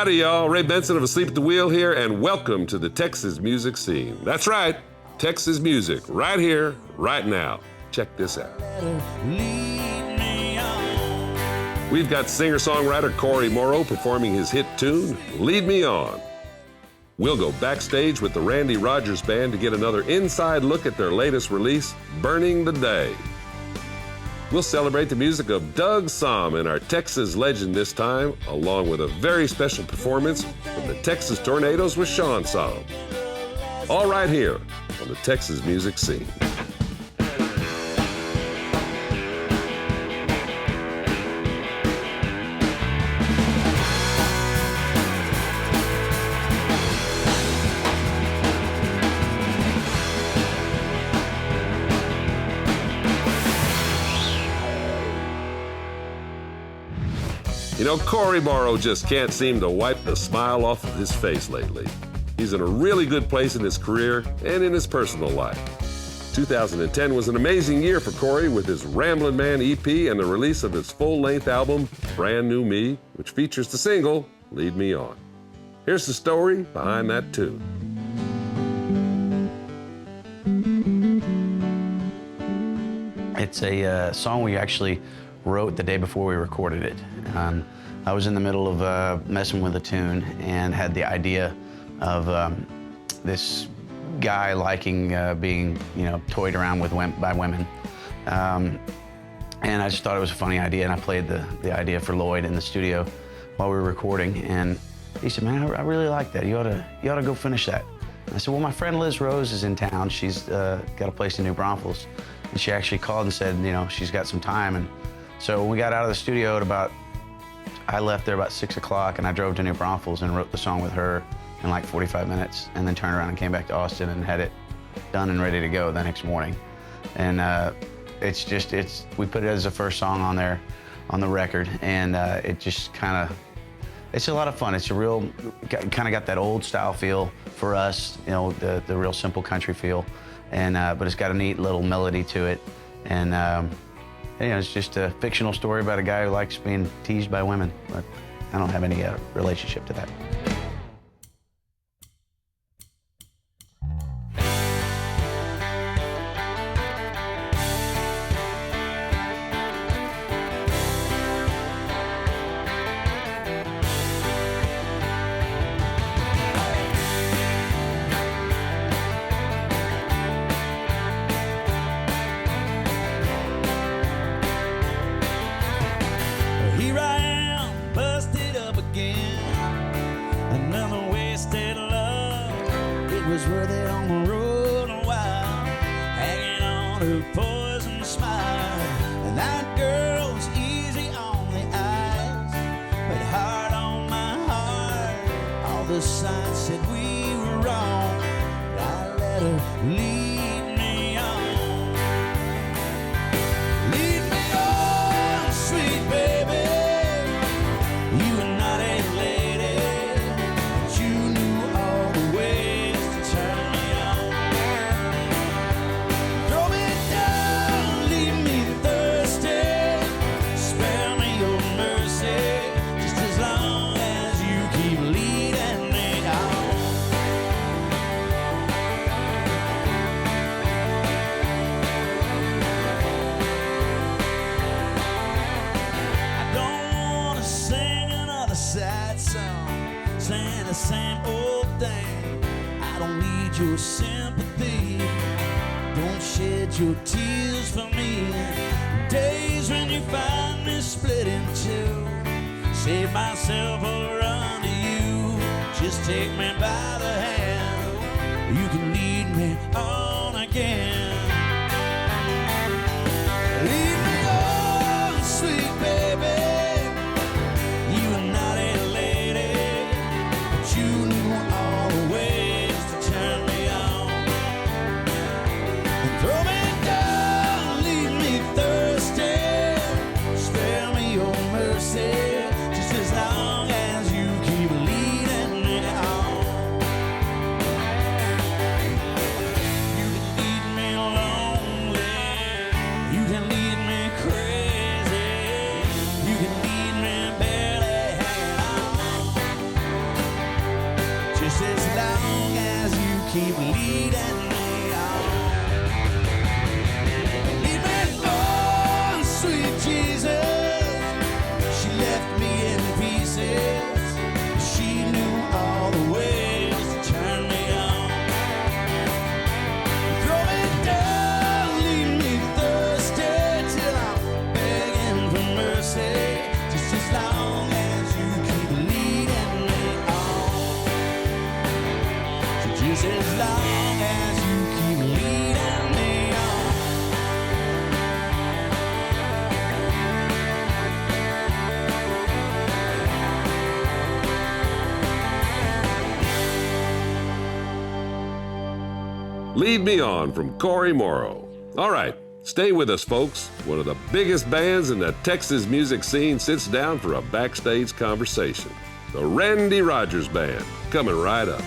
Howdy, y'all. Ray Benson of Asleep at the Wheel here, and welcome to the Texas music scene. That's right, Texas music, right here, right now. Check this out. We've got singer-songwriter Cory Morrow performing his hit tune, Lead Me On. We'll go backstage with the Randy Rogers Band to get another inside look at their latest release, Burning the Day. We'll celebrate the music of Doug Somm and our Texas legend this time, along with a very special performance from the Texas Tornadoes with Sean Somm. All right here on the Texas music scene. You know, Cory Morrow just can't seem to wipe the smile off of his face lately. He's in a really good place in his career and in his personal life. 2010 was an amazing year for Cory with his Ramblin' Man EP and the release of his full-length album, Brand New Me, which features the single, Lead Me On. Here's the story behind that tune. It's a song we actually wrote the day before we recorded it. I was in the middle of messing with a tune and had the idea of this guy liking being, toyed around with by women. And I just thought it was a funny idea, and I played the idea for Lloyd in the studio while we were recording, and he said, "Man, I really like that. You ought to go finish that." And I said, "Well, my friend Liz Rose is in town. She's got a place in New Braunfels." And she actually called and said, she's got some time. And so when we got out of the studio at I left there about 6 o'clock, and I drove to New Braunfels and wrote the song with her in like 45 minutes, and then turned around and came back to Austin and had it done and ready to go the next morning. And we put it as the first song on there, on the record, and it just it's a lot of fun. It's a real, kind of got that old style feel for us, the real simple country feel, and but it's got a neat little melody to it, and it's just a fictional story about a guy who likes being teased by women, but I don't have any relationship to that. Here I am, busted up again. Another wasted love. It was worth it on the road a while, hanging on her poison smile. And that girl's easy on the eyes, but hard on my heart. All the signs said we were wrong, but I let her lead me on. Lead me on, sweet baby. You were not a lady, but you knew all the ways to turn me on. Throw me down, leave me thirsty, spare me your mercy, just as long as you keep leading me on. I don't wanna sing another sad song, saying the same old thing. I don't need your sympathy, don't shed your tears for me. Days when you find me split in two, save myself or run to you. Just take me by the hand, you can lead me on again. Lead me on, sweet baby. You were not a lady, but you knew all the ways to turn me on. And throw me down, leave me thirsty, spare me your mercy, just as long as you keep leading me on. Lead Me On from Cory Morrow. All right, stay with us, folks. One of the biggest bands in the Texas music scene sits down for a backstage conversation. The Randy Rogers Band, coming right up.